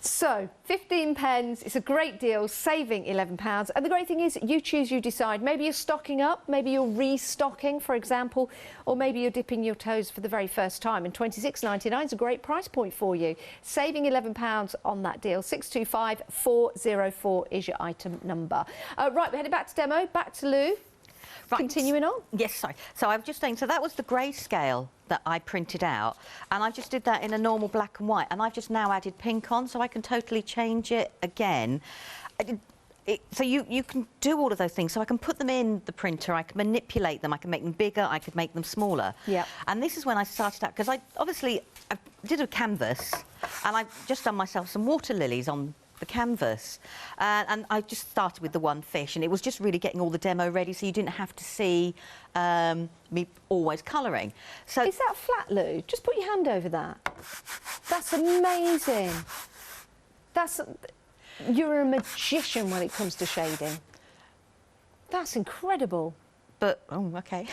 So, 15 pens, it's a great deal, saving £11. And the great thing is, you choose, you decide. Maybe you're stocking up, maybe you're restocking, for example, or maybe you're dipping your toes for the very first time. And £26.99 is a great price point for you. Saving £11 on that deal. 625404 is your item number. Right, we're heading back to demo, back to Lou. Right. Continuing on. Yes, sorry. So I was just saying, so that was the grayscale that I printed out, and I just did that in a normal black and white, and I've just now added pink on, so I can totally change it again. So you can do all of those things. So I can put them in the printer, I can manipulate them, I can make them bigger, I could make them smaller. Yeah. And this is when I started out, because I did a canvas, and I've just done myself some water lilies on the canvas, and I just started with the one fish, and it was just really getting all the demo ready, so you didn't have to see me always colouring. So is that flat, Lou? Just put your hand over that. That's amazing. You're a magician when it comes to shading. That's incredible. But oh, okay.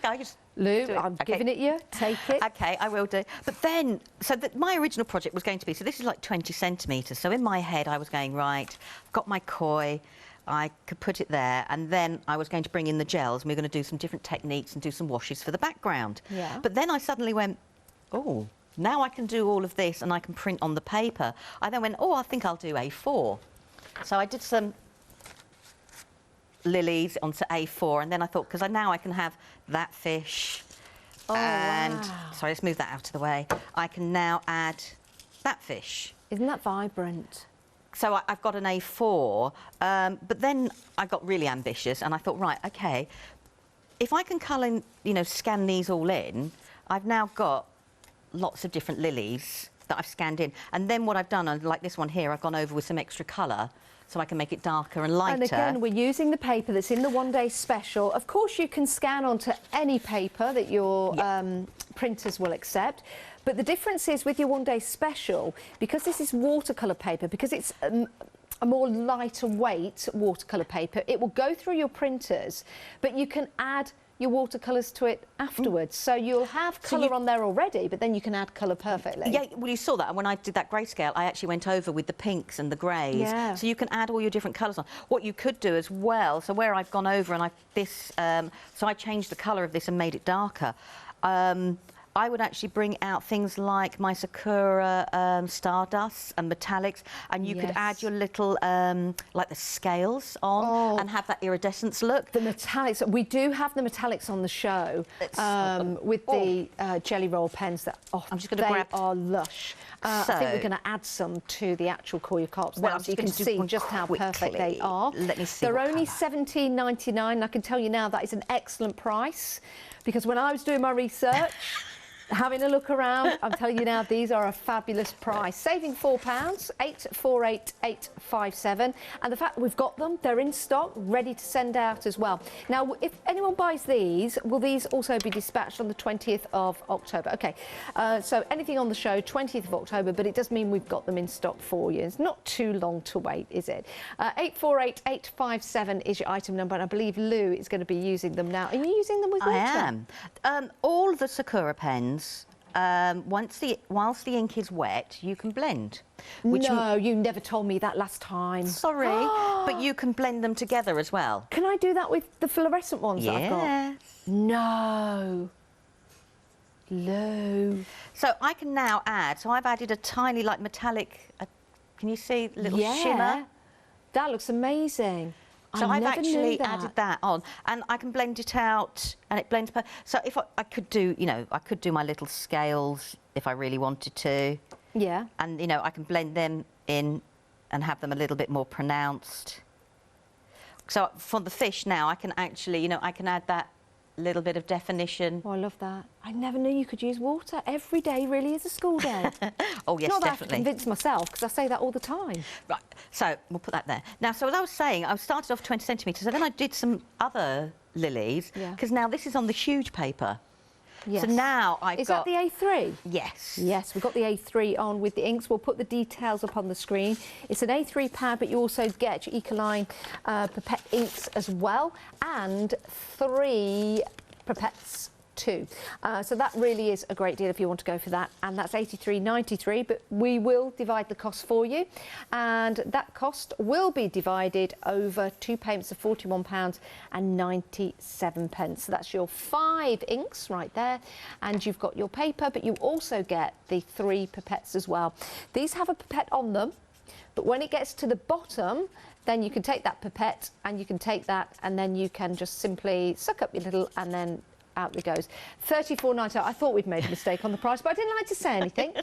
I just Lou, I'm giving it you. Take it. Okay, I will do. But then, so my original project was going to be, so this is like 20 centimetres. So in my head, I was going, right, I've got my koi, I could put it there, and then I was going to bring in the gels, and we were going to do some different techniques and do some washes for the background. Yeah. But then I suddenly went, oh, now I can do all of this, and I can print on the paper. I then went, oh, I think I'll do A4. So I did some lilies onto A4, and then I thought, because now I can have that fish, and wow. Sorry, let's move that out of the way. I can now add that fish. Isn't that vibrant? So I've got an A4, but then I got really ambitious, and I thought, right, okay, if I can colour, scan these all in, I've now got lots of different lilies that I've scanned in, and then what I've done, like this one here, I've gone over with some extra colour, so I can make it darker and lighter. And again, we're using the paper that's in the one-day special. Of course, you can scan onto any paper that your printers will accept. But the difference is with your one-day special, because this is watercolour paper, because it's a more lighter weight watercolour paper, it will go through your printers, but you can add your watercolours to it afterwards. So you'll have colour on there already, but then you can add colour perfectly. Yeah, well, you saw that. And when I did that grayscale, I actually went over with the pinks and the greys. Yeah. So you can add all your different colours on. What you could do as well, so where I've gone over and so I changed the colour of this and made it darker. I would actually bring out things like my Sakura Stardust and metallics, and you could add your little, like the scales on and have that iridescence look. The metallics, we do have the metallics on the show with the jelly roll pens that I'm just going to grab. They are lush. I think we're going to add some to the actual Koya Carps now, so you can see just how perfect they are. Let me see. They're only £17.99. I can tell you now that is an excellent price, because when I was doing my research, having a look around, I'm telling you now, these are a fabulous price. Saving £4, 848857. And the fact that we've got them, they're in stock, ready to send out as well. Now, if anyone buys these, will these also be dispatched on the 20th of October? OK, so anything on the show, 20th of October, but it does mean we've got them in stock for you. It's not too long to wait, is it? 848857 is your item number, and I believe Lou is going to be using them now. Are you using them with water? I am. All the Sakura pens, whilst the ink is wet, you can blend. No, you never told me that last time. Sorry, but you can blend them together as well. Can I do that with the fluorescent ones that I've got? No. Lou. So I can now add, so I've added a tiny, like, metallic, can you see, little shimmer? That looks amazing. So I've actually added that on, and I can blend it out, and it blends. So if I could do, I could do my little scales if I really wanted to. Yeah. And I can blend them in and have them a little bit more pronounced. So for the fish now, I can actually, I can add that little bit of definition. Oh, I love that. I never knew you could use water. Every day really is a school day. Oh, yes, Not that definitely. I have to convince myself, because I say that all the time. Right, so we'll put that there. Now, so as I was saying, I started off 20 centimetres, and then I did some other lilies, because now this is on the huge paper. Yes. So now I've got... Is that the A3? Yes. Yes, we've got the A3 on with the inks. We'll put the details up on the screen. It's an A3 pad, but you also get your Ecoline pipette inks as well, and 3 pipettes too. So that really is a great deal if you want to go for that, and that's £83.93, but we will divide the cost for you, and that cost will be divided over 2 payments of £41.97. So that's your 5 inks right there, and you've got your paper, but you also get the 3 pipettes as well. These have a pipette on them, but when it gets to the bottom, then you can take that pipette and you can take that, and then you can just simply suck up your little, and then out it goes. £34.99. I thought we'd made a mistake on the price, but I didn't like to say anything.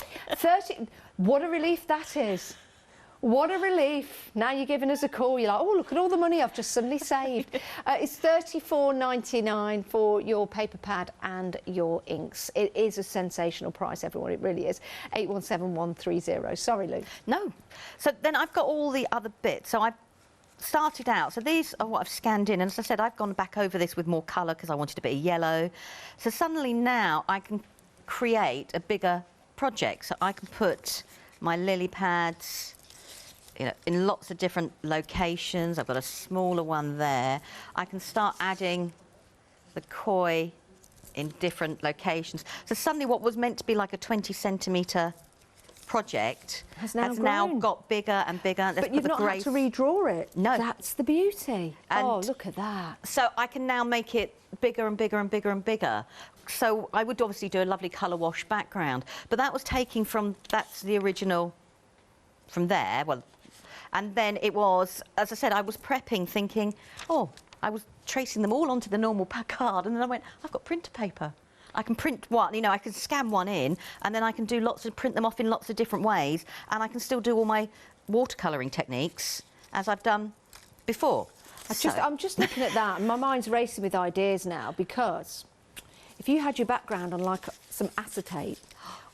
What a relief that is. What a relief. Now you're giving us a call. You're like, oh, look at all the money I've just suddenly saved. It's £34.99 for your paper pad and your inks. It is a sensational price, everyone. It really is. 817130. Sorry, Lou. No. So then I've got all the other bits. So I've started out. So these are what I've scanned in. And as I said, I've gone back over this with more colour because I wanted a bit of yellow. So suddenly now I can create a bigger project. So I can put my lily pads, you know, in lots of different locations. I've got a smaller one there. I can start adding the koi in different locations. So suddenly what was meant to be like a 20-centimetre project has now got bigger and bigger. But you've not had to redraw it. No. That's the beauty. And oh, look at that. So I can now make it bigger and bigger and bigger and bigger. So I would obviously do a lovely colour wash background, but that was taking from, that's the original from there. Well, and then it was, as I said, I was prepping thinking, oh, I was tracing them all onto the normal card, and then I went, I've got printer paper. I can print one, you know, I can scan one in, and then I can do print them off in lots of different ways, and I can still do all my watercolouring techniques as I've done before. I'm just looking at that, and my mind's racing with ideas now, because if you had your background on like some acetate,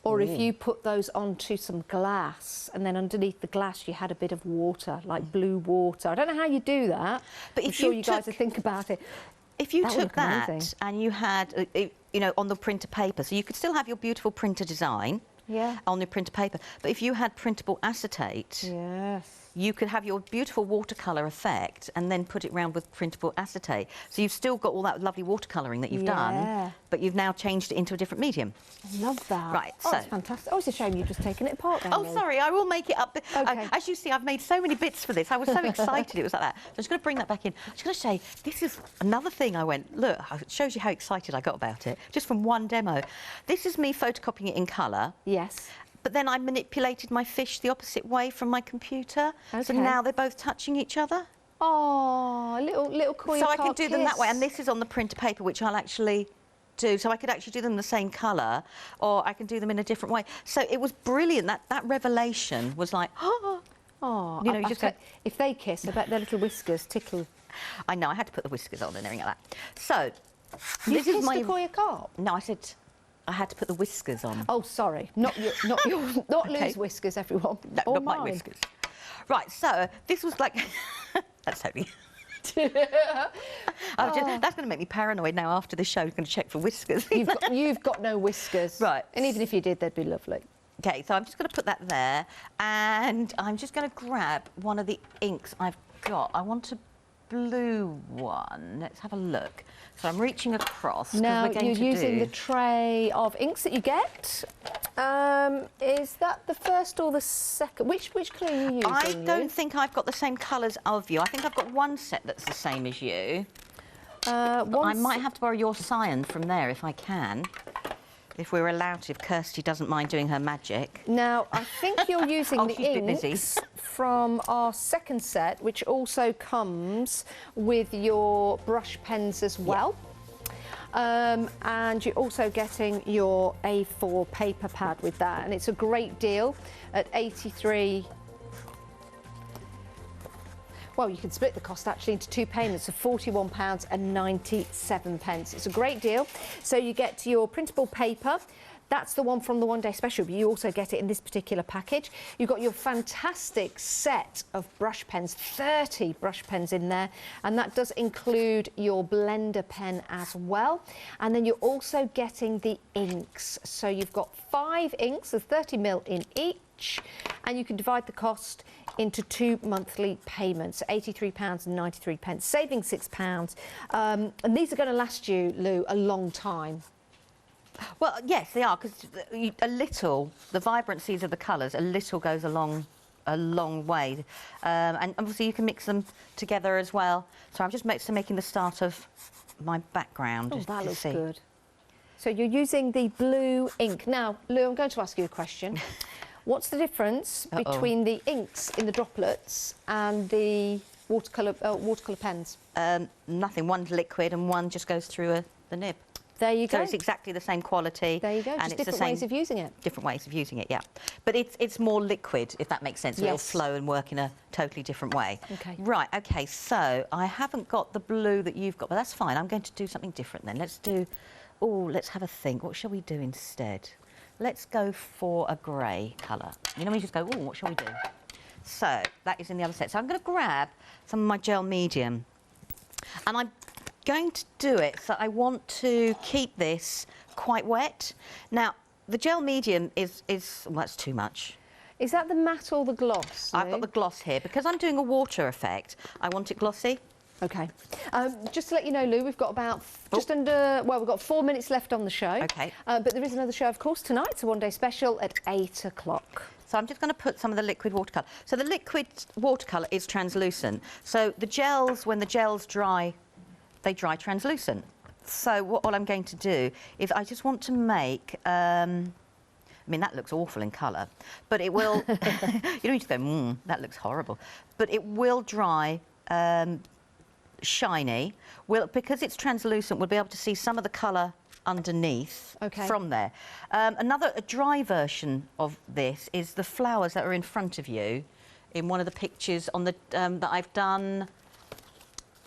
or if you put those onto some glass, and then underneath the glass you had a bit of water, like blue water. I don't know how you do that, but I'm sure you guys would think about it. If you took that and you had, you know, on the printer paper, so you could still have your beautiful printer design on your printer paper, but if you had printable acetate, you could have your beautiful watercolour effect and then put it round with printable acetate. So you've still got all that lovely watercolouring that you've done, but you've now changed it into a different medium. I love that. Right, oh, so it's fantastic. Oh, it's a shame you've just taken it apart then. Oh, sorry, I will make it up. Okay. As you see, I've made so many bits for this. I was so excited it was like that. So I'm just going to bring that back in. I'm just going to say, this is another thing I went, look, it shows you how excited I got about it, just from one demo. This is me photocopying it in colour. Yes. But then I manipulated my fish the opposite way from my computer. Okay. So now they're both touching each other. Oh, little koi. So I can do them that way. And this is on the printer paper, which I'll actually do. So I could actually do them the same colour, or I can do them in a different way. So it was brilliant. That revelation was like, oh, you know, you just go, if they kiss, I bet their little whiskers tickle. I know, I had to put the whiskers on and everything like that. So this is my koi carp. No, I said I had to put the whiskers on. Oh, sorry, not Lou's whiskers, everyone. No, not my whiskers. Right, so this was like, that's totally. That's going to make me paranoid now. After this show, I'm going to check for whiskers. You've got no whiskers, right? And even if you did, they'd be lovely. Okay, so I'm just going to put that there, and I'm just going to grab one of the inks I've got. I want a blue one. Let's have a look. So I'm reaching across. Now you're using the tray of inks that you get. Is that the first or the second? Which colour are you using? I don't think I've got the same colours of you. I think I've got one set that's the same as you. I might have to borrow your cyan from there if I can. If we're allowed to, if Kirsty doesn't mind doing her magic. Now, I think you're using the inks busy. from our second set, which also comes with your brush pens as well. And you're also getting your A4 paper pad with that, and it's a great deal at 83. Well, you can split the cost actually into 2 payments of £41.97. It's a great deal. So you get your printable paper. That's the one from the one-day special, but you also get it in this particular package. You've got your fantastic set of brush pens, 30 brush pens in there, and that does include your blender pen as well. And then you're also getting the inks. So you've got 5 inks, so 30ml in each, and you can divide the cost into 2 monthly payments, £83.93, saving £6. And these are going to last you, Lou, a long time. Well, yes, they are, because a little, the vibrancies of the colours, a little goes a long way. And obviously you can mix them together as well. So I'm just making the start of my background. Oh, just that to looks see. good. So you're using the blue ink. Now, Lou, I'm going to ask you a question. What's the difference between the inks in the droplets and the watercolour pens? Nothing. One's liquid and one just goes through the nib. There you go. So it's exactly the same quality. There you go. And Just it's different the same, ways of using it. Different ways of using it, yeah. But it's more liquid, if that makes sense. So Yes. it'll flow and work in a totally different way. Okay. Right, okay, so I haven't got the blue that you've got, but that's fine. I'm going to do something different then. Let's have a think. What shall we do instead? Let's go for a grey colour. You know, we just go, oh, what shall we do? So that is in the other set. So I'm going to grab some of my gel medium. And I'm going to do it, so I want to keep this quite wet. Now, the gel medium is well, that's too much. Is that the matte or the gloss, Lou? I've got the gloss here. Because I'm doing a water effect, I want it glossy. Okay. Just to let you know, Lou, we've got about we've got 4 minutes left on the show. Okay. But there is another show, of course, tonight. It's a one-day special at 8 o'clock. So I'm just going to put some of the liquid watercolour. So the liquid watercolour is translucent. So the gels, when the gels dry, they dry translucent. So what I'm going to do is I just want to make, I mean, that looks awful in colour, but it will, you don't need to go, that looks horrible. But it will dry shiny. Because it's translucent, we'll be able to see some of the colour underneath from there. A dry version of this is the flowers that are in front of you in one of the pictures on the that I've done.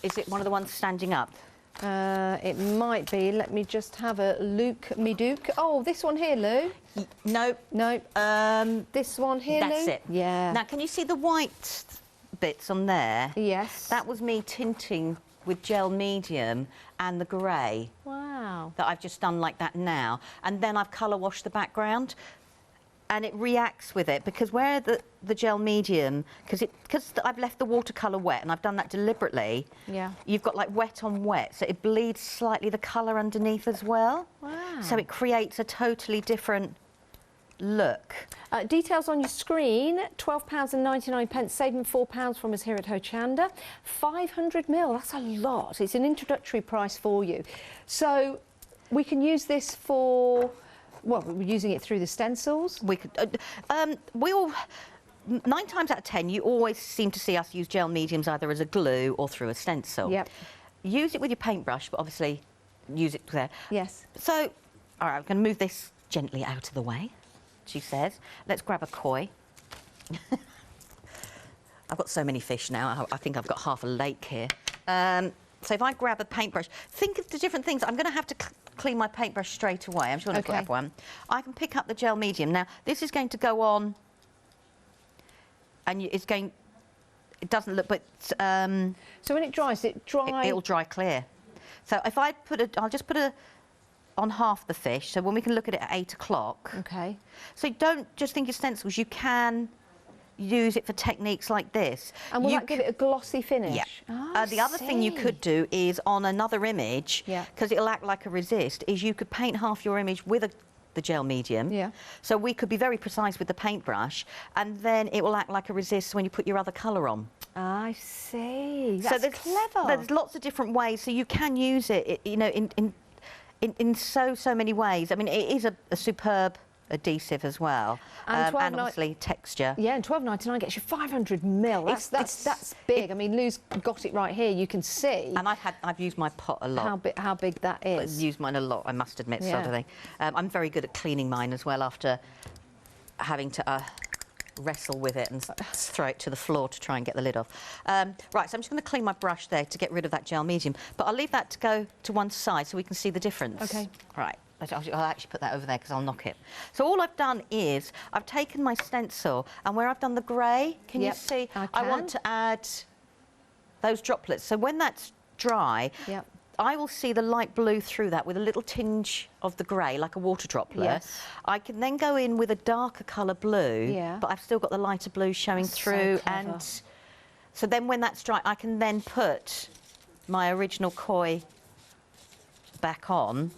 Is it one of the ones standing up? It might be. Let me just have a look, me duke. Oh, this one here, Lou. No. No. This one here, Lou. That's it. Yeah. Now, can you see the white bits on there? Yes. That was me tinting with gel medium and the grey. Wow. That I've just done like that now. And then I've colour washed the background. And it reacts with it, because where the gel medium, because I've left the watercolour wet, and I've done that deliberately. Yeah. You've got like wet on wet, so it bleeds slightly the colour underneath as well. Wow. So it creates a totally different look. Details on your screen. £12.99, saving £4 from us here at Hochanda. 500ml, that's a lot. It's an introductory price for you. So we can use this for. Well, we're using it through the stencils. We could, 9 times out of 10, you always seem to see us use gel mediums either as a glue or through a stencil. Yep. Use it with your paintbrush, but obviously use it there. Yes. So, all right, I'm going to move this gently out of the way, she says. Let's grab a koi. I've got so many fish now. I think I've got half a lake here. So if I grab a paintbrush, think of the different things. I'm going to have to clean my paintbrush straight away. I'm just going to grab one. I can pick up the gel medium. Now, this is going to go on, and it's going, it doesn't look, but... so when it dries, it'll dry clear. So if I I'll just put on half the fish, so when we can look at it at 8 o'clock. Okay. So don't just think of stencils. You can use it for techniques like this. And will that give it a glossy finish? Yeah. Oh, the other thing you could do is on another image, because it'll act like a resist, is you could paint half your image with the gel medium. Yeah. So we could be very precise with the paintbrush, and then it will act like a resist when you put your other colour on. I see. That's so clever. There's lots of different ways, so you can use it, you know, in so many ways. I mean, it is a superb adhesive as well, and obviously texture. Yeah, and £12.99 gets you 500ml. That's big. I mean, Lou's got it right here. You can see. And I've used my pot a lot. How big that is. I've used mine a lot, I must admit, sort of thing. I'm very good at cleaning mine as well after having to wrestle with it and throw it to the floor to try and get the lid off. Right, so I'm just going to clean my brush there to get rid of that gel medium, but I'll leave that to go to one side so we can see the difference. Okay. Right. I'll actually put that over there because I'll knock it. So all I've done is I've taken my stencil, and where I've done the grey, can you see? I want to add those droplets. So when that's dry, I will see the light blue through that with a little tinge of the grey, like a water droplet. Yes. I can then go in with a darker colour blue, but I've still got the lighter blue showing through. And so then when that's dry, I can then put my original koi back on.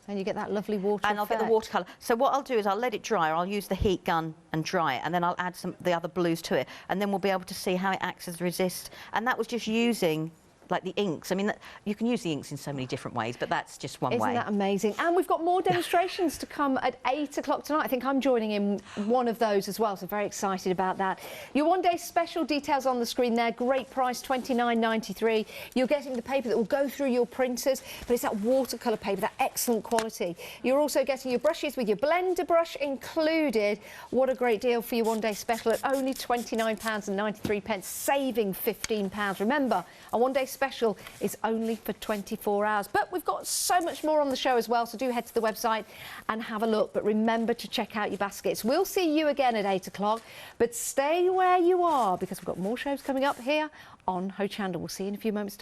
And you get that lovely water And I'll get the effect. watercolour. So what I'll do is I'll let it dry, or I'll use the heat gun and dry it, and then I'll add the other blues to it, and then we'll be able to see how it acts as resist. And that was just using like the inks. I mean, you can use the inks in so many different ways, but that's just one way. Isn't that amazing? And we've got more demonstrations to come at 8 o'clock tonight. I think I'm joining in one of those as well, so very excited about that. Your one-day special details on the screen there. Great price, $29.93. You're getting the paper that will go through your printers, but it's that watercolour paper, that excellent quality. You're also getting your brushes with your blender brush included. What a great deal for your one-day special at only £29.93, saving £15. Remember, a one-day special is only for 24 hours. But we've got so much more on the show as well, so do head to the website and have a look. But remember to check out your baskets. We'll see you again at 8 o'clock, but stay where you are because we've got more shows coming up here on Hochanda. We'll see you in a few moments' time.